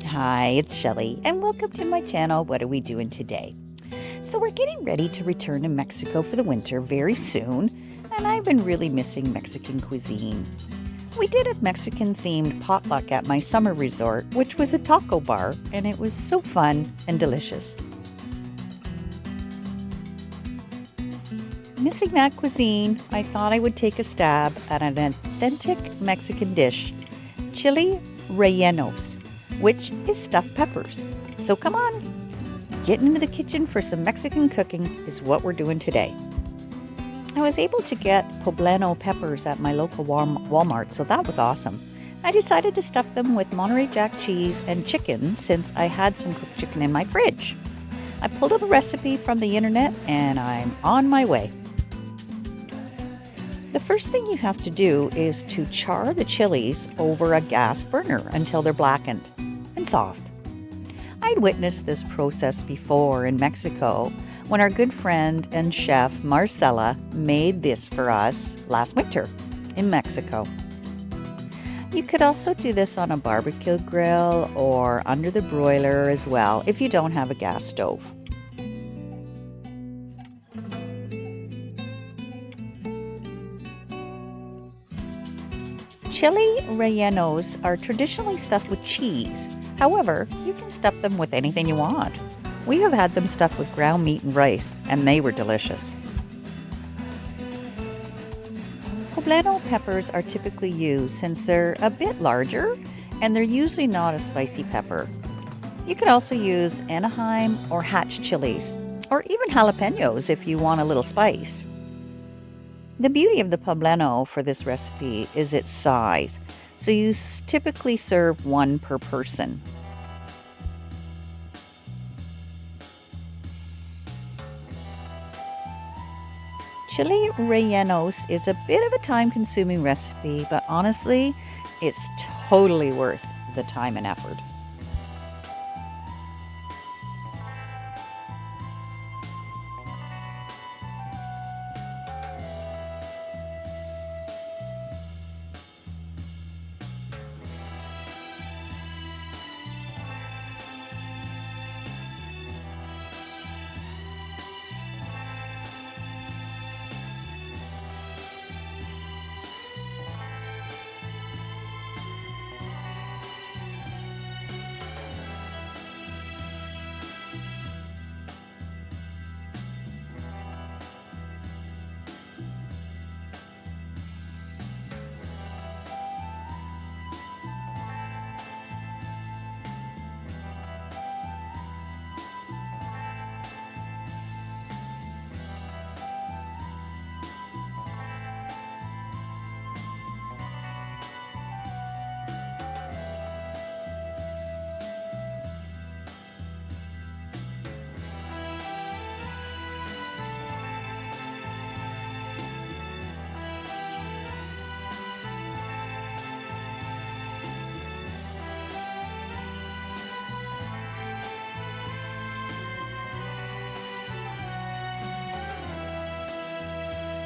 Hi, it's Shelly, and welcome to my channel. What are we doing today? So we're getting ready to return to Mexico for the winter very soon, and I've been really missing Mexican cuisine. We did a Mexican-themed potluck at my summer resort, which was a taco bar, and it was so fun and delicious. Missing that cuisine, I thought I would take a stab at an authentic Mexican dish, Chiles Rellenos, which is stuffed peppers. So come on, getting into the kitchen for some Mexican cooking is what we're doing today. I was able to get poblano peppers at my local Walmart, so that was awesome. I decided to stuff them with Monterey Jack cheese and chicken since I had some cooked chicken in my fridge. I pulled up a recipe from the internet and I'm on my way. The first thing you have to do is to char the chilies over a gas burner until they're blackened and soft. I'd witnessed this process before in Mexico when our good friend and chef Marcela made this for us last winter in Mexico. You could also do this on a barbecue grill or under the broiler as well if you don't have a gas stove. Chiles rellenos are traditionally stuffed with cheese. However, you can stuff them with anything you want. We have had them stuffed with ground meat and rice, and they were delicious. Poblano peppers are typically used since they're a bit larger, and they're usually not a spicy pepper. You could also use Anaheim or hatch chilies, or even jalapenos if you want a little spice. The beauty of the poblano for this recipe is its size, so you typically serve one per person. Chiles rellenos is a bit of a time-consuming recipe, but honestly, it's totally worth the time and effort.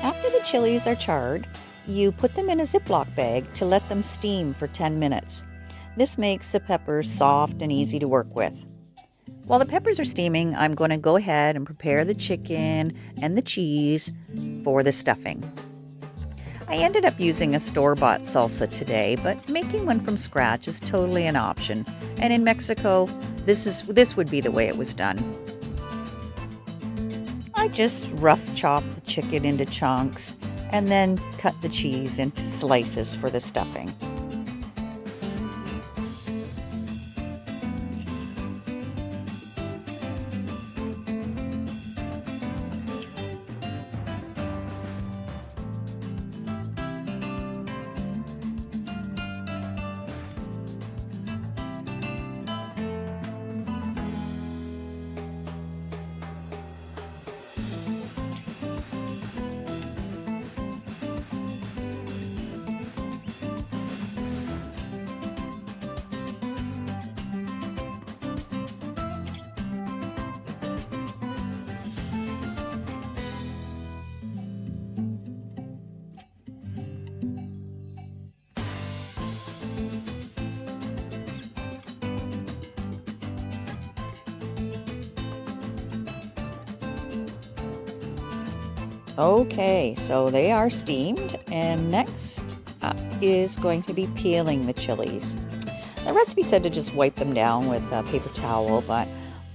After the chilies are charred, you put them in a Ziploc bag to let them steam for 10 minutes. This makes the peppers soft and easy to work with. While the peppers are steaming, I'm going to go ahead and prepare the chicken and the cheese for the stuffing. I ended up using a store-bought salsa today, but making one from scratch is totally an option. And in Mexico, this would be the way it was done. I just rough chop the chicken into chunks and then cut the cheese into slices for the stuffing. Okay, so they are steamed, and next up is going to be peeling the chilies. The recipe said to just wipe them down with a paper towel, but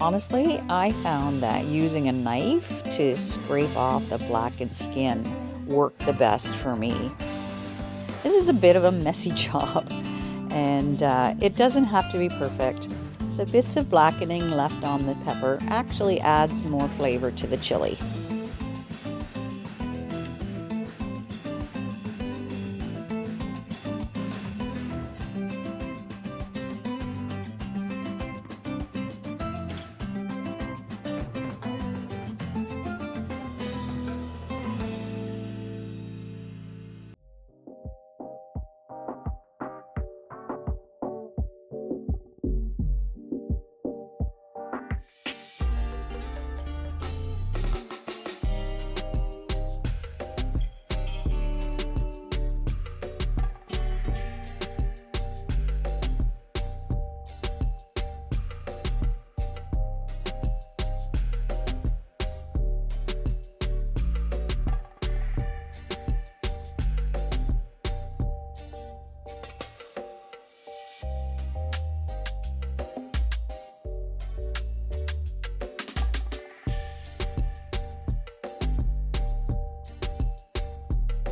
honestly, I found that using a knife to scrape off the blackened skin worked the best for me. This is a bit of a messy job, and it doesn't have to be perfect. The bits of blackening left on the pepper actually adds more flavor to the chili.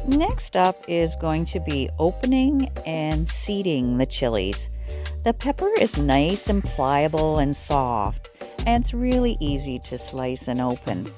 Next up is going to be opening and seeding the chilies. The pepper is nice and pliable and soft, and it's really easy to slice and open.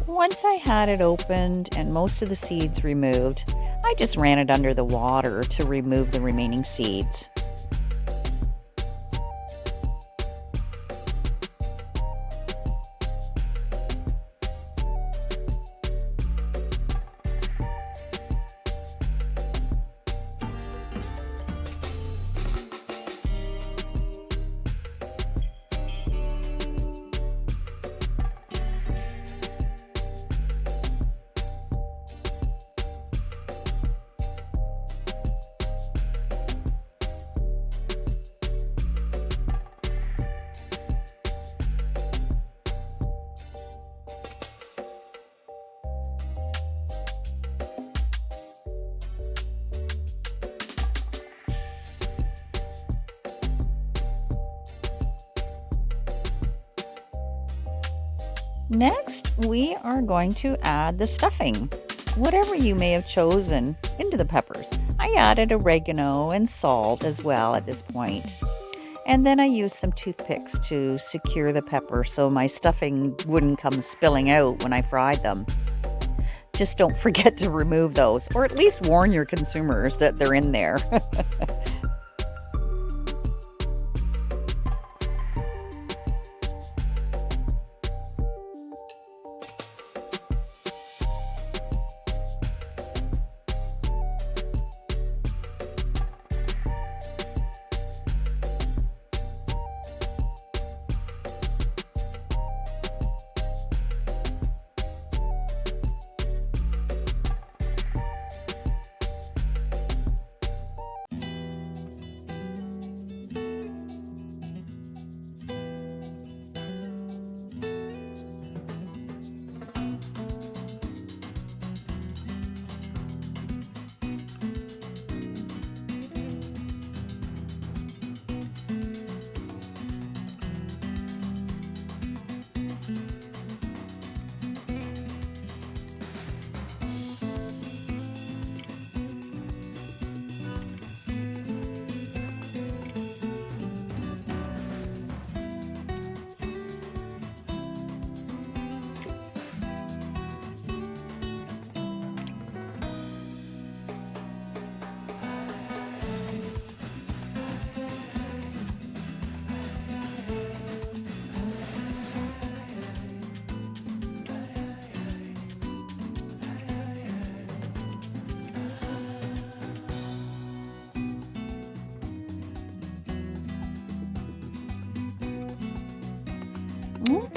Once I had it opened and most of the seeds removed, I just ran it under the water to remove the remaining seeds. Next, we are going to add the stuffing, whatever you may have chosen, into the peppers. I added oregano and salt as well at this point. And then I used some toothpicks to secure the pepper so my stuffing wouldn't come spilling out when I fried them. Just don't forget to remove those, or at least warn your consumers that they're in there.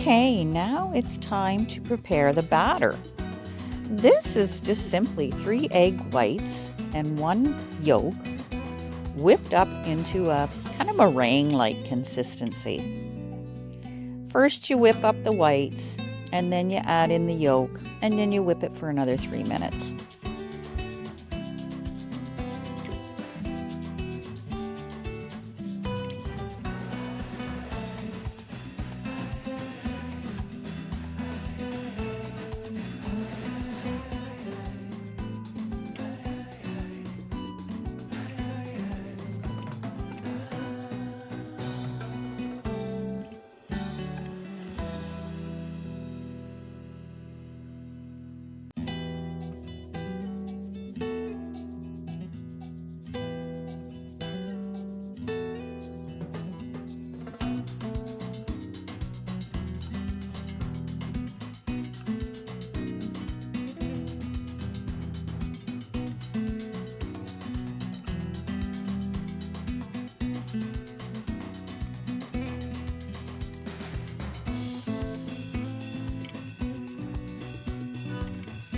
Okay, now it's time to prepare the batter. This is just simply 3 egg whites and 1 yolk whipped up into a kind of meringue-like consistency. First you whip up the whites and then you add in the yolk and then you whip it for another 3 minutes.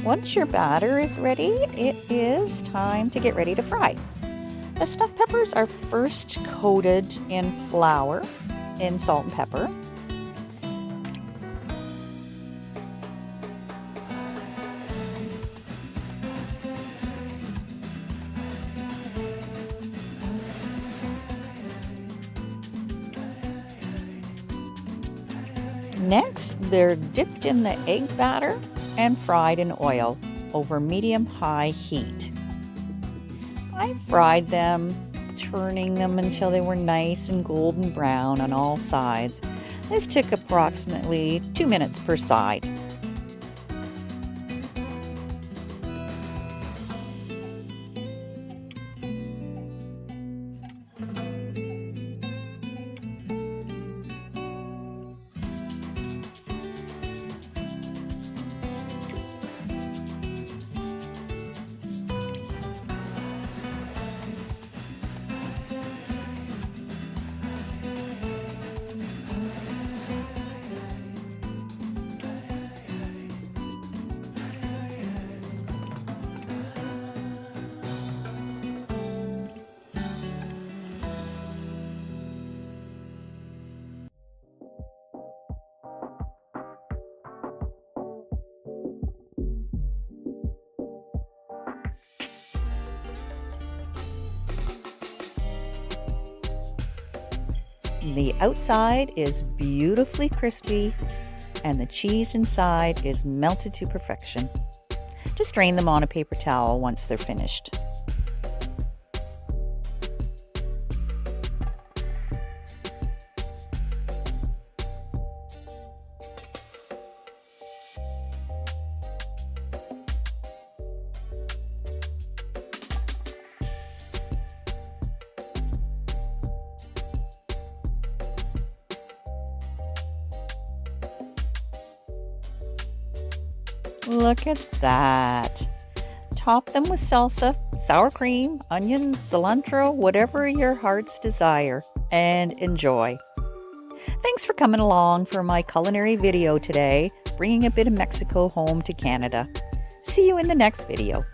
Once your batter is ready, it is time to get ready to fry. The stuffed peppers are first coated in flour, in salt and pepper. Next, they're dipped in the egg batter and fried in oil over medium-high heat. I fried them, turning them until they were nice and golden brown on all sides. This took approximately 2 minutes per side. The outside is beautifully crispy and the cheese inside is melted to perfection. Just drain them on a paper towel once they're finished. Look at that. Top them with salsa, sour cream, onions, cilantro, whatever your heart's desire, and enjoy. Thanks for coming along for my culinary video today, bringing a bit of Mexico home to Canada. See you in the next video.